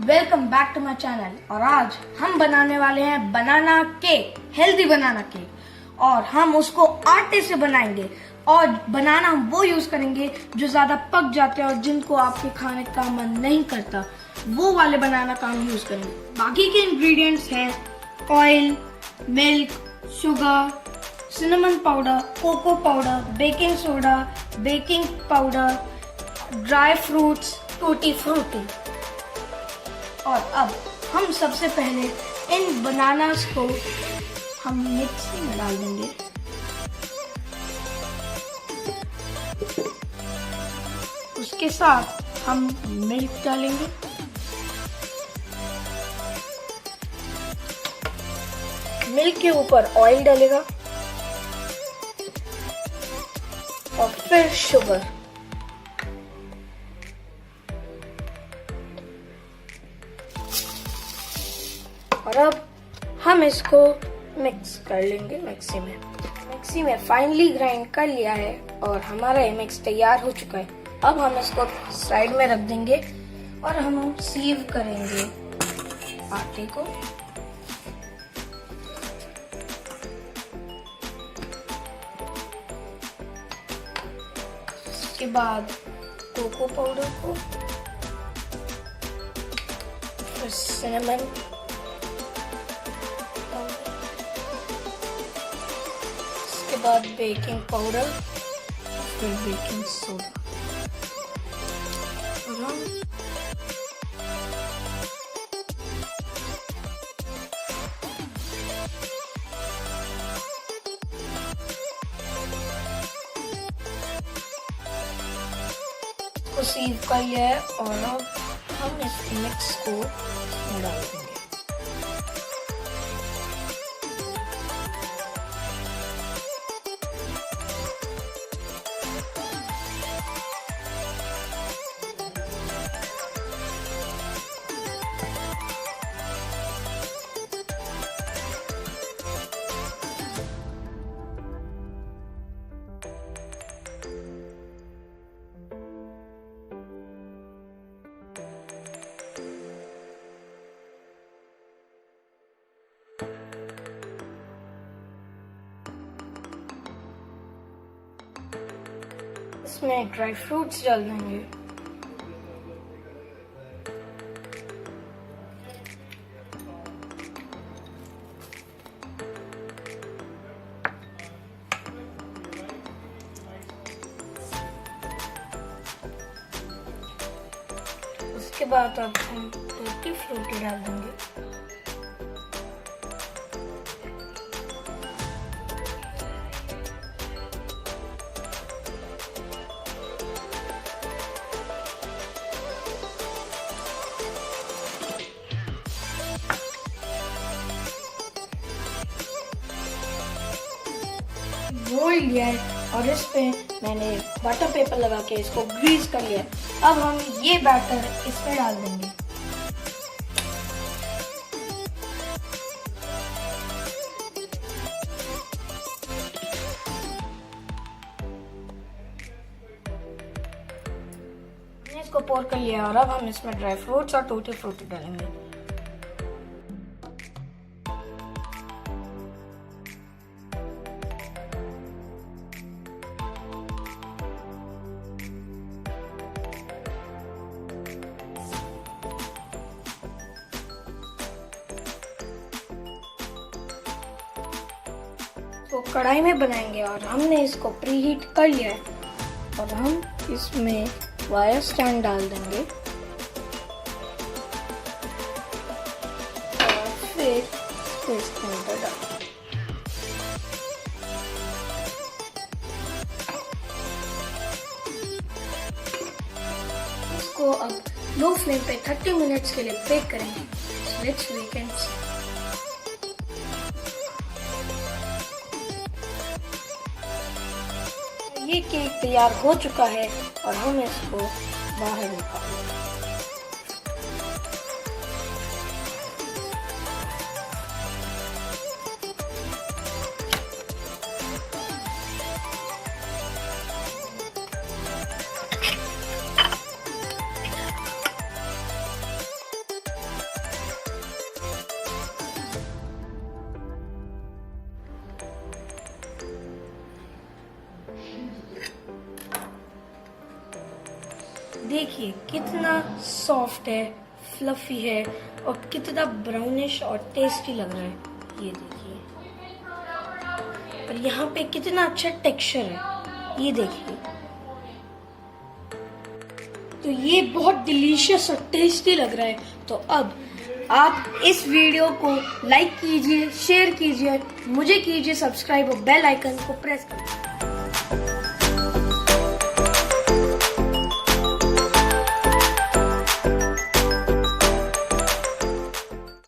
Welcome back to my channel. और आज हम बनाने वाले हैं banana cake, healthy banana cake. और हम उसको आटे से बनाएंगे और बनाना हम वो यूज करेंगे जो ज्यादा पक जाते हैं और जिनको आपके खाने का मन नहीं करता, वो वाले बनाना का हम यूज करेंगे। बाकी के इंग्रेडिएंट्स हैं oil, milk, sugar, cinnamon powder, cocoa powder, baking soda, baking powder, dry fruits, tutti frutti. और अब हम सबसे पहले इन बनानास को हम मिक्सी में डाल देंगे। उसके साथ हम मिल्क डालेंगे, मिल्क के ऊपर ऑयल डालेगा और फिर शुगर। और अब हम इसको मिक्स कर लेंगे मिक्सी में फाइनली ग्राइंड कर लिया है और हमारा ये मिक्स तैयार हो चुका है। अब हम इसको साइड में रख देंगे और हम सीव करेंगे आटे को। उसके बाद कोको पाउडर को, फिर सिनेमन, उसके बाद बेकिंग पाउडर, फिर बेकिंग सोडा। और हम इसको सीव कर लिया है और अब हम इस मिक्स को डाल देंगे। इसमें ड्राई फ्रूट्स डाल देंगे। उसके बाद अब हम टूटी फ्रूटी डाल देंगे। मोल्ड लिया है और इस पे मैंने बटर पेपर लगा के इसको ग्रीस कर लिया है। अब हम ये बैटर इसमें डाल देंगे। हमने इसको पोर कर लिया और अब हम इसमें ड्राई फ्रूट्स और टूटी फ्रूटी डालेंगे। तो कढ़ाई में बनाएंगे और हमने इसको प्रीहीट कर लिया है और हम इसमें वायर स्टैंड डाल देंगे और फिर इसको इसके अंदर डाल देंगे। इसको अब लो फ्लेम पे 30 मिनट्स के लिए बेक करेंगे। लेट्स बेक एंड सी। ये केक तैयार हो चुका है और हम इसको बाहर निकालेंगे। देखिए कितना सॉफ्ट है, फ्लफी है और कितना ब्राउनिश और टेस्टी लग रहा है। ये देखिए, और यहाँ पे कितना अच्छा टेक्सचर है, ये देखिए। तो ये बहुत डिलीशियस और टेस्टी लग रहा है। तो अब आप इस वीडियो को लाइक कीजिए, शेयर कीजिए, मुझे कीजिए सब्सक्राइब और बेल आइकन को प्रेस करिए।